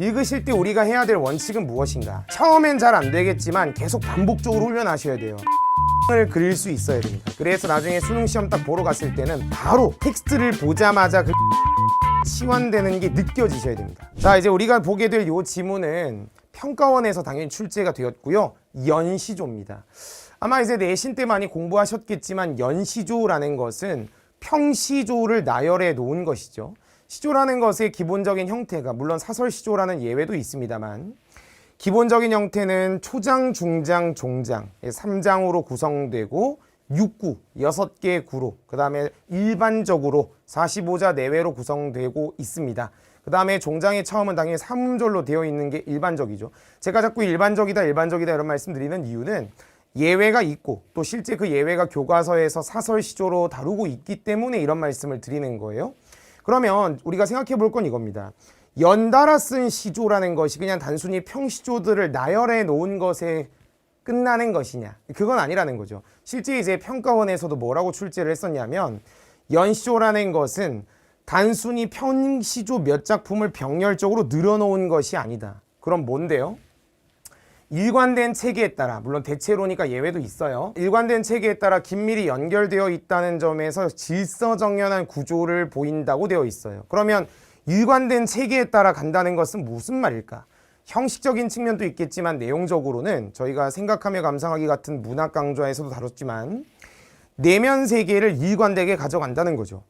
읽으실 때 우리가 해야 될 원칙은 무엇인가? 처음엔 잘 안 되겠지만 계속 반복적으로 훈련하셔야 돼요. 을 그릴 수 있어야 됩니다. 그래서 나중에 수능 시험 딱 보러 갔을 때는 바로 텍스트를 보자마자 그 치환되는 게 느껴지셔야 됩니다. 자, 이제 우리가 보게 될 이 지문은 평가원에서 당연히 출제가 되었고요. 연시조입니다. 아마 이제 내신 때 많이 공부하셨겠지만 연시조라는 것은 평시조를 나열해 놓은 것이죠. 시조라는 것의 기본적인 형태가, 물론 사설시조라는 예외도 있습니다만, 기본적인 형태는 초장, 중장, 종장 3장으로 구성되고 6구, 6개의 구로, 그 다음에 일반적으로 45자 내외로 구성되고 있습니다. 그 다음에 종장의 처음은 당연히 삼음절로 되어 있는 게 일반적이죠. 제가 자꾸 일반적이다 이런 말씀 드리는 이유는 예외가 있고 또 실제 그 예외가 교과서에서 사설시조로 다루고 있기 때문에 이런 말씀을 드리는 거예요. 그러면 우리가 생각해 볼 건 이겁니다. 연달아 쓴 시조라는 것이 그냥 단순히 평시조들을 나열해 놓은 것에 끝나는 것이냐? 그건 아니라는 거죠. 실제 이제 평가원에서도 뭐라고 출제를 했었냐면, 연시조라는 것은 단순히 평시조 몇 작품을 병렬적으로 늘어놓은 것이 아니다. 그럼 뭔데요? 일관된 체계에 따라, 물론 대체로니까 예외도 있어요. 일관된 체계에 따라 긴밀히 연결되어 있다는 점에서 질서정연한 구조를 보인다고 되어 있어요. 그러면 일관된 체계에 따라 간다는 것은 무슨 말일까? 형식적인 측면도 있겠지만 내용적으로는 저희가 생각하며 감상하기 같은 문학 강좌에서도 다뤘지만 내면 세계를 일관되게 가져간다는 거죠.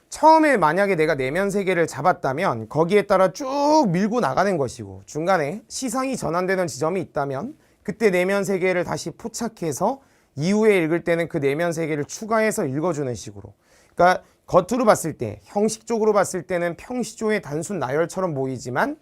처음에 만약에 내가 내면 세계를 잡았다면 거기에 따라 쭉 밀고 나가는 것이고, 중간에 시상이 전환되는 지점이 있다면 그때 내면 세계를 다시 포착해서 이후에 읽을 때는 그 내면 세계를 추가해서 읽어주는 식으로. 그러니까 겉으로 봤을 때, 형식적으로 봤을 때는 평시조의 단순 나열처럼 보이지만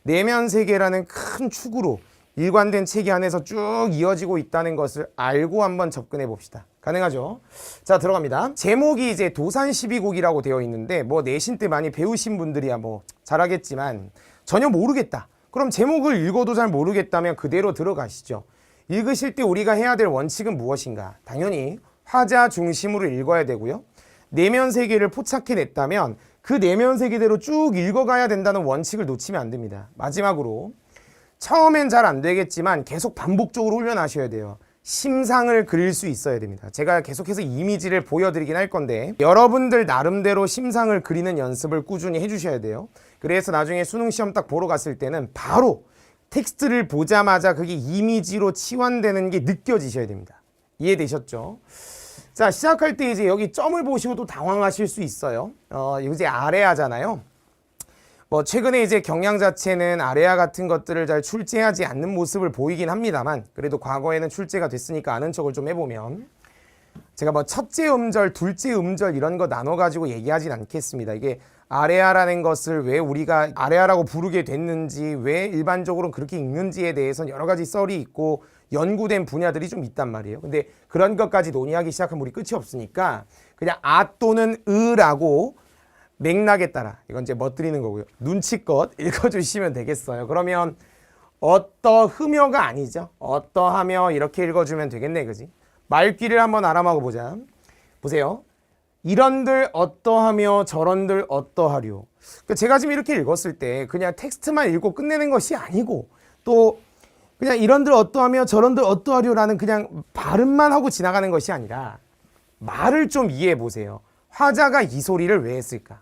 내면 세계라는 큰 축으로 일관된 체계 안에서 쭉 이어지고 있다는 것을 알고 한번 접근해 봅시다. 가능하죠? 자, 들어갑니다. 제목이 이제 도산 12곡이라고 되어 있는데, 뭐 내신 때 많이 배우신 분들이야 뭐 잘하겠지만 전혀 모르겠다. 그럼 제목을 읽어도 잘 모르겠다면 그대로 들어가시죠. 읽으실 때 우리가 해야 될 원칙은 무엇인가? 당연히 화자 중심으로 읽어야 되고요. 내면 세계를 포착해냈다면 그 내면 세계대로 쭉 읽어가야 된다는 원칙을 놓치면 안 됩니다. 마지막으로, 처음엔 잘 안 되겠지만 계속 반복적으로 훈련하셔야 돼요. 심상을 그릴 수 있어야 됩니다. 제가 계속해서 이미지를 보여드리긴 할 건데 여러분들 나름대로 심상을 그리는 연습을 꾸준히 해주셔야 돼요. 그래서 나중에 수능 시험 딱 보러 갔을 때는 바로 텍스트를 보자마자 그게 이미지로 치환되는 게 느껴지셔야 됩니다. 이해되셨죠? 자, 시작할 때 이제 여기 점을 보시고 또 당황하실 수 있어요. 이제 아래아잖아요. 뭐 최근에 이제 경향 자체는 아래아 같은 것들을 잘 출제하지 않는 모습을 보이긴 합니다만, 그래도 과거에는 출제가 됐으니까 아는 척을 좀 해보면, 제가 뭐 첫째 음절, 둘째 음절 이런 거 나눠가지고 얘기하진 않겠습니다. 이게 아래아라는 것을 왜 우리가 아래아라고 부르게 됐는지, 왜 일반적으로 그렇게 읽는지에 대해서는 여러 가지 썰이 있고 연구된 분야들이 좀 있단 말이에요. 근데 그런 것까지 논의하기 시작하면 우리 끝이 없으니까 그냥 아 또는 으라고 맥락에 따라, 이건 이제 멋드리는 거고요. 눈치껏 읽어주시면 되겠어요. 그러면 어떠하며가 아니죠. 어떠하며 이렇게 읽어주면 되겠네, 그지? 말귀를 한번 알아먹어 보자. 보세요. 이런들 어떠하며 저런들 어떠하려. 제가 지금 이렇게 읽었을 때 그냥 텍스트만 읽고 끝내는 것이 아니고, 또 그냥 이런들 어떠하며 저런들 어떠하려라는 그냥 발음만 하고 지나가는 것이 아니라 말을 좀 이해해 보세요. 화자가 이 소리를 왜 했을까?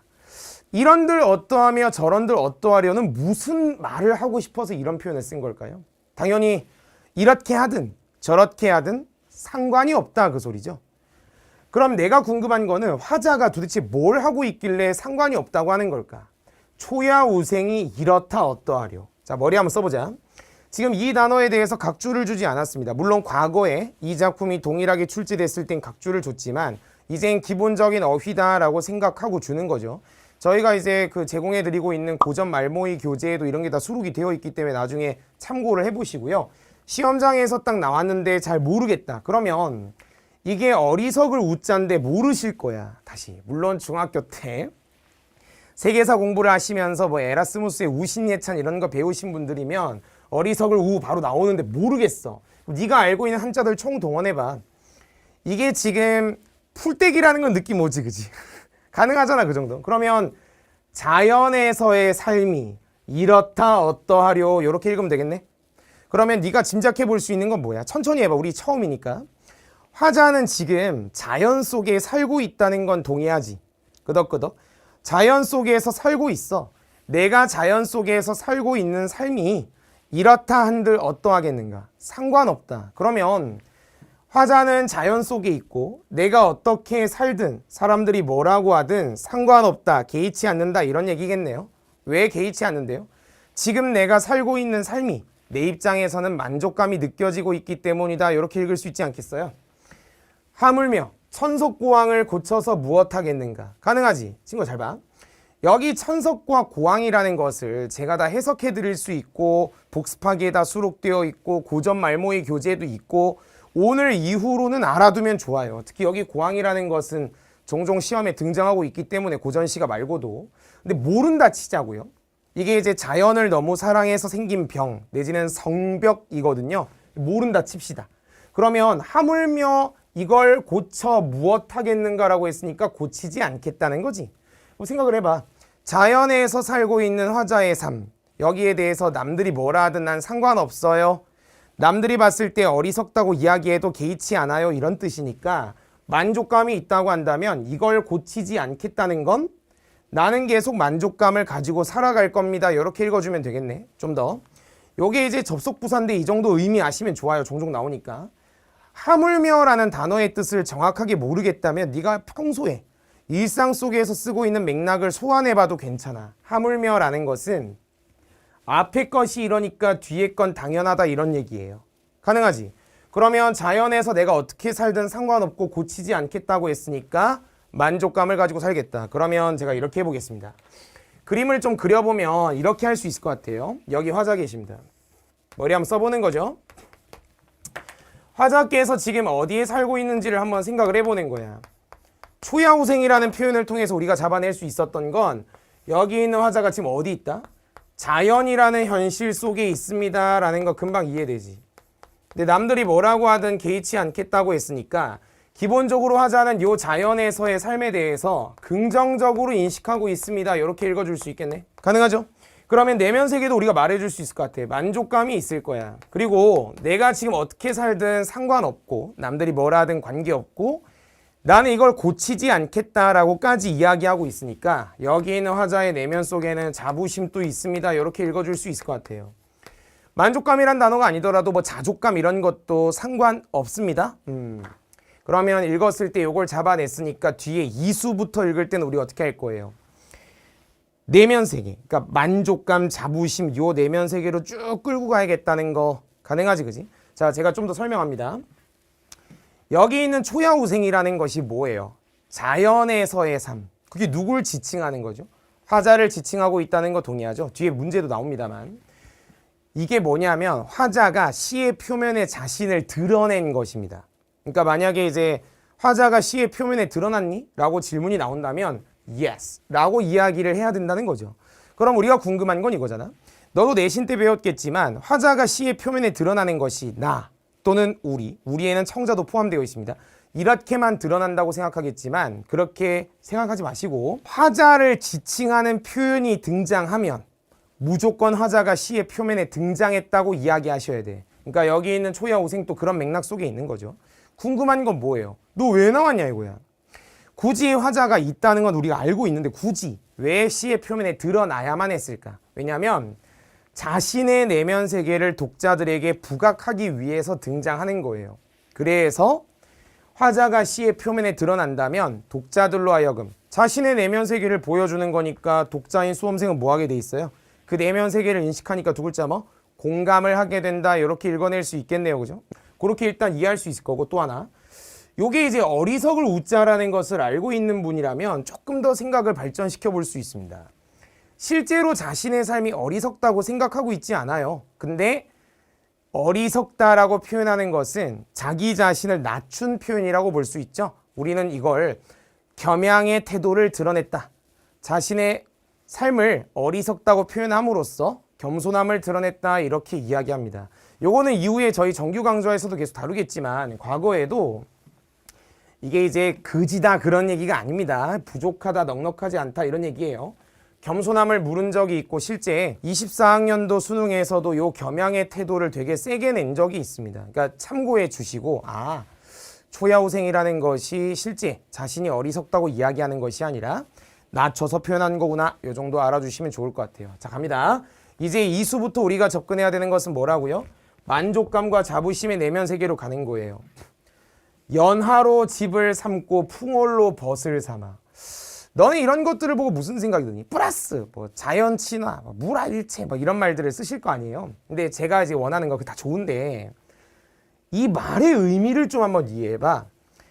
이런들 어떠하며 저런들 어떠하려는 무슨 말을 하고 싶어서 이런 표현을 쓴 걸까요? 당연히 이렇게 하든 저렇게 하든 상관이 없다, 그 소리죠. 그럼 내가 궁금한 거는 화자가 도대체 뭘 하고 있길래 상관이 없다고 하는 걸까? 초야우생이 이렇다 어떠하려. 자, 머리 한번 써보자. 지금 이 단어에 대해서 각주를 주지 않았습니다. 물론 과거에 이 작품이 동일하게 출제됐을 땐 각주를 줬지만 이젠 기본적인 어휘다라고 생각하고 주는 거죠. 저희가 이제 그 제공해드리고 있는 고전 말모의 교재에도 이런 게 다 수록이 되어 있기 때문에 나중에 참고를 해보시고요. 시험장에서 딱 나왔는데 잘 모르겠다. 그러면 이게 어리석을 우자인데 모르실 거야. 다시. 물론 중학교 때 세계사 공부를 하시면서 뭐 에라스무스의 우신예찬 이런 거 배우신 분들이면 어리석을 우 바로 나오는데 모르겠어. 네가 알고 있는 한자들 총동원해봐. 이게 지금 풀떼기라는 건 느낌 오지, 그지? 가능하잖아, 그 정도. 그러면 자연에서의 삶이 이렇다 어떠하려 이렇게 읽으면 되겠네. 그러면 네가 짐작해 볼 수 있는 건 뭐야? 천천히 해봐. 우리 처음이니까. 화자는 지금 자연 속에 살고 있다는 건 동의하지. 끄덕끄덕. 자연 속에서 살고 있어. 내가 자연 속에서 살고 있는 삶이 이렇다 한들 어떠하겠는가? 상관없다. 그러면 화자는 자연 속에 있고 내가 어떻게 살든 사람들이 뭐라고 하든 상관없다. 개의치 않는다. 이런 얘기겠네요. 왜 개의치 않는데요? 지금 내가 살고 있는 삶이 내 입장에서는 만족감이 느껴지고 있기 때문이다. 이렇게 읽을 수 있지 않겠어요? 하물며 천석고왕을 고쳐서 무엇하겠는가? 가능하지? 친구 잘 봐. 여기 천석과 고왕이라는 것을 제가 다 해석해 드릴 수 있고 복습하기에 다 수록되어 있고 고전 말모의 교재도 있고 오늘 이후로는 알아두면 좋아요. 특히 여기 고왕이라는 것은 종종 시험에 등장하고 있기 때문에 고전시가 말고도. 근데 모른다 치자고요. 이게 이제 자연을 너무 사랑해서 생긴 병 내지는 성벽이거든요. 모른다 칩시다. 그러면 하물며 이걸 고쳐 무엇하겠는가라고 했으니까 고치지 않겠다는 거지. 생각을 해봐. 자연에서 살고 있는 화자의 삶, 여기에 대해서 남들이 뭐라 하든 난 상관없어요. 남들이 봤을 때 어리석다고 이야기해도 개의치 않아요. 이런 뜻이니까 만족감이 있다고 한다면 이걸 고치지 않겠다는 건 나는 계속 만족감을 가지고 살아갈 겁니다. 이렇게 읽어주면 되겠네. 좀 더. 요게 이제 접속부사인데 이 정도 의미 아시면 좋아요. 종종 나오니까. 하물며라는 단어의 뜻을 정확하게 모르겠다면 네가 평소에 일상 속에서 쓰고 있는 맥락을 소환해봐도 괜찮아. 하물며라는 것은 앞에 것이 이러니까 뒤에 건 당연하다 이런 얘기예요. 가능하지? 그러면 자연에서 내가 어떻게 살든 상관없고 고치지 않겠다고 했으니까 만족감을 가지고 살겠다. 그러면 제가 이렇게 해보겠습니다. 그림을 좀 그려보면 이렇게 할 수 있을 것 같아요. 여기 화자 계십니다. 머리 한번 써보는 거죠. 화자께서 지금 어디에 살고 있는지를 한번 생각을 해보는 거야. 초야후생이라는 표현을 통해서 우리가 잡아낼 수 있었던 건 여기 있는 화자가 지금 어디 있다? 자연이라는 현실 속에 있습니다 라는 거 금방 이해되지. 근데 남들이 뭐라고 하든 개의치 않겠다고 했으니까 기본적으로 화자는 요 자연에서의 삶에 대해서 긍정적으로 인식하고 있습니다. 이렇게 읽어줄 수 있겠네. 가능하죠? 그러면 내면 세계도 우리가 말해줄 수 있을 것 같아. 만족감이 있을 거야. 그리고 내가 지금 어떻게 살든 상관없고 남들이 뭐라 하든 관계없고 나는 이걸 고치지 않겠다라고까지 이야기하고 있으니까 여기 있는 화자의 내면 속에는 자부심도 있습니다. 이렇게 읽어줄 수 있을 것 같아요. 만족감이란 단어가 아니더라도 뭐 자족감 이런 것도 상관없습니다. 그러면 읽었을 때 이걸 잡아냈으니까 뒤에 이수부터 읽을 때는 우리 어떻게 할 거예요? 내면 세계, 그러니까 만족감, 자부심 요 내면 세계로 쭉 끌고 가야겠다는 거 가능하지, 그지? 자, 제가 좀 더 설명합니다. 여기 있는 초야후생이라는 것이 뭐예요? 자연에서의 삶. 그게 누굴 지칭하는 거죠? 화자를 지칭하고 있다는 거 동의하죠? 뒤에 문제도 나옵니다만. 이게 뭐냐면 화자가 시의 표면에 자신을 드러낸 것입니다. 그러니까 만약에 이제 화자가 시의 표면에 드러났니? 라고 질문이 나온다면 yes 라고 이야기를 해야 된다는 거죠. 그럼 우리가 궁금한 건 이거잖아. 너도 내신 때 배웠겠지만 화자가 시의 표면에 드러나는 것이 나 또는 우리에는 청자도 포함되어 있습니다. 이렇게만 드러난다고 생각하겠지만 그렇게 생각하지 마시고 화자를 지칭하는 표현이 등장하면 무조건 화자가 시의 표면에 등장했다고 이야기하셔야 돼. 그러니까 여기 있는 초야후생도 그런 맥락 속에 있는 거죠. 궁금한 건 뭐예요? 너 왜 나왔냐 이거야. 굳이 화자가 있다는 건 우리가 알고 있는데 굳이 왜 시의 표면에 드러나야만 했을까? 왜냐하면 자신의 내면 세계를 독자들에게 부각하기 위해서 등장하는 거예요. 그래서 화자가 시의 표면에 드러난다면 독자들로 하여금 자신의 내면 세계를 보여주는 거니까 독자인 수험생은 뭐 하게 돼 있어요? 그 내면 세계를 인식하니까 두 글자 뭐? 공감을 하게 된다. 이렇게 읽어낼 수 있겠네요. 그죠? 그렇게 일단 이해할 수 있을 거고 또 하나 요게 이제 어리석을 웃자라는 것을 알고 있는 분이라면 조금 더 생각을 발전시켜 볼 수 있습니다. 실제로 자신의 삶이 어리석다고 생각하고 있지 않아요. 근데 어리석다라고 표현하는 것은 자기 자신을 낮춘 표현이라고 볼 수 있죠. 우리는 이걸 겸양의 태도를 드러냈다. 자신의 삶을 어리석다고 표현함으로써 겸손함을 드러냈다 이렇게 이야기합니다. 요거는 이후에 저희 정규 강좌에서도 계속 다루겠지만 과거에도 이게 이제 그지다 그런 얘기가 아닙니다. 부족하다 넉넉하지 않다 이런 얘기예요. 겸손함을 물은 적이 있고 실제 24학년도 수능에서도 요 겸양의 태도를 되게 세게 낸 적이 있습니다. 그러니까 참고해 주시고 초야우생이라는 것이 실제 자신이 어리석다고 이야기하는 것이 아니라 낮춰서 표현한 거구나. 요 정도 알아주시면 좋을 것 같아요. 자, 갑니다. 이제 이수부터 우리가 접근해야 되는 것은 뭐라고요? 만족감과 자부심의 내면 세계로 가는 거예요. 연하로 집을 삼고 풍월로 벗을 삼아. 너는 이런 것들을 보고 무슨 생각이 드니? 플러스 뭐 자연 친화, 물화일체 뭐 이런 말들을 쓰실 거 아니에요. 근데 제가 이제 원하는 거 다 좋은데 이 말의 의미를 좀 한번 이해해봐.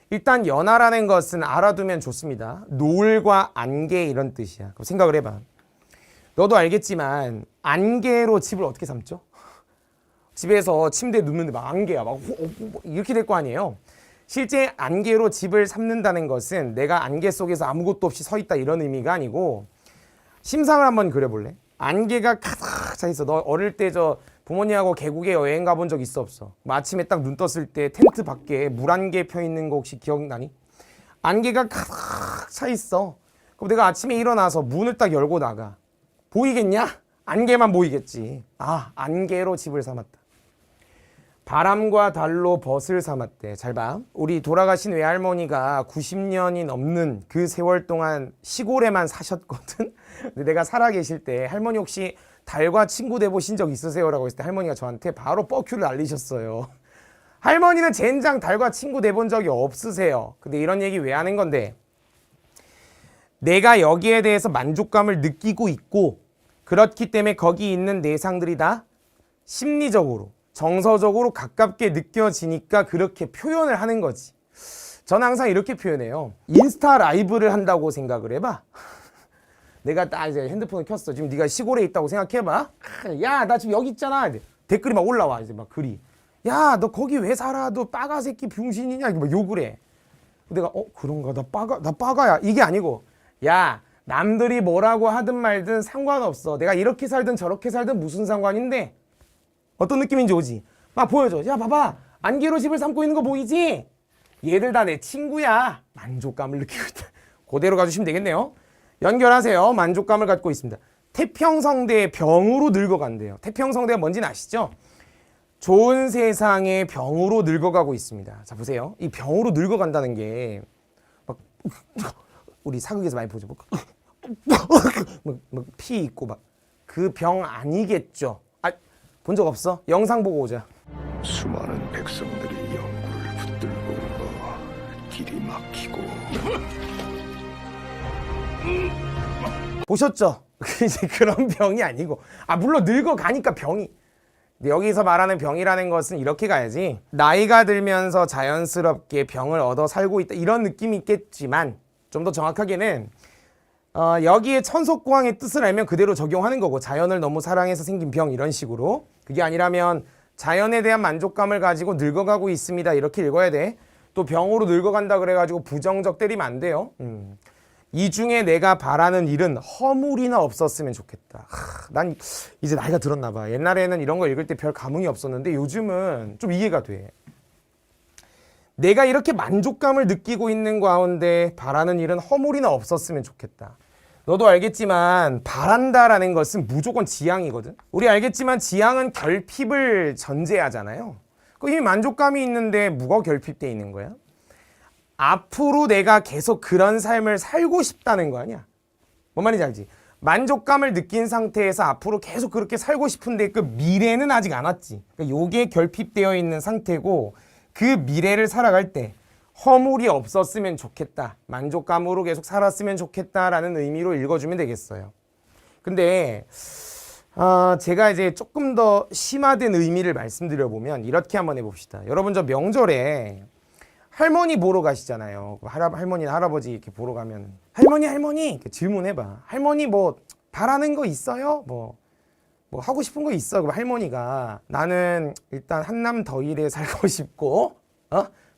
일단 연하라는 것은 알아두면 좋습니다. 노을과 안개 이런 뜻이야. 그럼 생각을 해봐. 너도 알겠지만 안개로 집을 어떻게 삼죠? 집에서 침대에 눕는데 막 안개야 막 이렇게 될 거 아니에요. 실제 안개로 집을 삼는다는 것은 내가 안개 속에서 아무것도 없이 서 있다 이런 의미가 아니고, 심상을 한번 그려볼래? 안개가 가득 차 있어. 너 어릴 때 부모님하고 계곡에 여행 가본 적 있어 없어? 아침에 딱 눈 떴을 때 텐트 밖에 물안개 펴 있는 거 혹시 기억나니? 안개가 가득 차 있어. 그럼 내가 아침에 일어나서 문을 딱 열고 나가. 보이겠냐? 안개만 보이겠지. 안개로 집을 삼았다. 바람과 달로 벗을 삼았대. 잘 봐. 우리 돌아가신 외할머니가 90년이 넘는 그 세월 동안 시골에만 사셨거든. 근데 내가 살아계실 때 할머니 혹시 달과 친구 돼 보신 적 있으세요? 라고 했을 때 할머니가 저한테 바로 뻐큐를 날리셨어요. 할머니는 젠장 달과 친구 돼 본 적이 없으세요. 근데 이런 얘기 왜 하는 건데, 내가 여기에 대해서 만족감을 느끼고 있고 그렇기 때문에 거기 있는 내상들이 다 심리적으로 정서적으로 가깝게 느껴지니까 그렇게 표현을 하는 거지. 저는 항상 이렇게 표현해요. 인스타 라이브를 한다고 생각을 해봐. 내가 딱 이제 핸드폰을 켰어. 지금 네가 시골에 있다고 생각해봐. 야, 나 지금 여기 있잖아. 댓글이 막 올라와. 이제 막 글이. 야, 너 거기 왜 살아? 너 빠가 새끼 병신이냐? 막 욕을 해. 내가 그런가? 나 빠가야. 이게 아니고, 야, 남들이 뭐라고 하든 말든 상관없어. 내가 이렇게 살든 저렇게 살든 무슨 상관인데? 어떤 느낌인지 오지? 막 보여줘. 야, 봐봐. 안개로 집을 삼고 있는 거 보이지? 얘들 다 내 친구야. 만족감을 느끼고 있다. 그대로 가주시면 되겠네요. 연결하세요. 만족감을 갖고 있습니다. 태평성대의 병으로 늙어간대요. 태평성대가 뭔지는 아시죠? 좋은 세상의 병으로 늙어가고 있습니다. 자, 보세요. 이 병으로 늙어간다는 게 막 우리 사극에서 많이 보죠. 막 피 있고 막 그 병 아니겠죠? 본 적 없어? 영상 보고 오자. 수많은 백성들이 영구를 붙들고 길이 막히고 보셨죠? 이제 그런 병이 아니고, 물론 늙어가니까 병이. 근데 여기서 말하는 병이라는 것은 이렇게 가야지. 나이가 들면서 자연스럽게 병을 얻어 살고 있다 이런 느낌이 있겠지만, 좀 더 정확하게는 여기에 천속고항의 뜻을 알면 그대로 적용하는 거고, 자연을 너무 사랑해서 생긴 병 이런 식으로. 그게 아니라면 자연에 대한 만족감을 가지고 늙어가고 있습니다 이렇게 읽어야 돼. 또 병으로 늙어간다 그래가지고 부정적 때리면 안 돼요. 이 중에 내가 바라는 일은 허물이나 없었으면 좋겠다. 난 이제 나이가 들었나 봐. 옛날에는 이런 거 읽을 때 별 감흥이 없었는데 요즘은 좀 이해가 돼. 내가 이렇게 만족감을 느끼고 있는 가운데 바라는 일은 허물이나 없었으면 좋겠다. 너도 알겠지만 바란다라는 것은 무조건 지향이거든. 우리 알겠지만 지향은 결핍을 전제하잖아요. 이미 만족감이 있는데 뭐가 결핍돼 있는 거야? 앞으로 내가 계속 그런 삶을 살고 싶다는 거 아니야? 뭔 말인지 알지? 만족감을 느낀 상태에서 앞으로 계속 그렇게 살고 싶은데 그 미래는 아직 안 왔지. 그러니까 요게 결핍되어 있는 상태고, 그 미래를 살아갈 때 허물이 없었으면 좋겠다, 만족감으로 계속 살았으면 좋겠다라는 의미로 읽어주면 되겠어요. 근데 제가 이제 조금 더 심화된 의미를 말씀드려보면 이렇게 한번 해봅시다. 여러분, 저 명절에 할머니 보러 가시잖아요. 할머니나 할아버지 이렇게 보러 가면 할머니 이렇게 질문해봐. 할머니 뭐 바라는 거 있어요? 뭐 하고 싶은 거 있어? 그럼 할머니가 나는 일단 한남 더일에 살고 싶고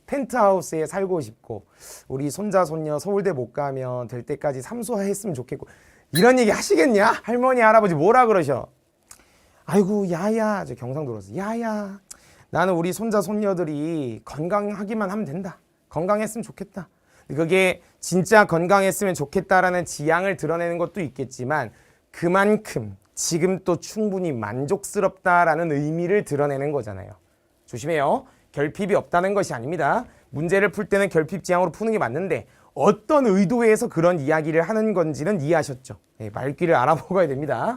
펜트하우스에 살고 싶고 우리 손자 손녀 서울대 못 가면 될 때까지 삼수했으면 좋겠고, 이런 얘기 하시겠냐? 할머니 할아버지 뭐라 그러셔? 아이고 야야, 저 경상도로서 야야, 나는 우리 손자 손녀들이 건강하기만 하면 된다. 건강했으면 좋겠다. 그게 진짜 건강했으면 좋겠다라는 지향을 드러내는 것도 있겠지만 그만큼 지금 또 충분히 만족스럽다라는 의미를 드러내는 거잖아요. 조심해요. 결핍이 없다는 것이 아닙니다. 문제를 풀 때는 결핍 지향으로 푸는 게 맞는데 어떤 의도에서 그런 이야기를 하는 건지는 이해하셨죠? 네, 말귀를 알아보아야 됩니다.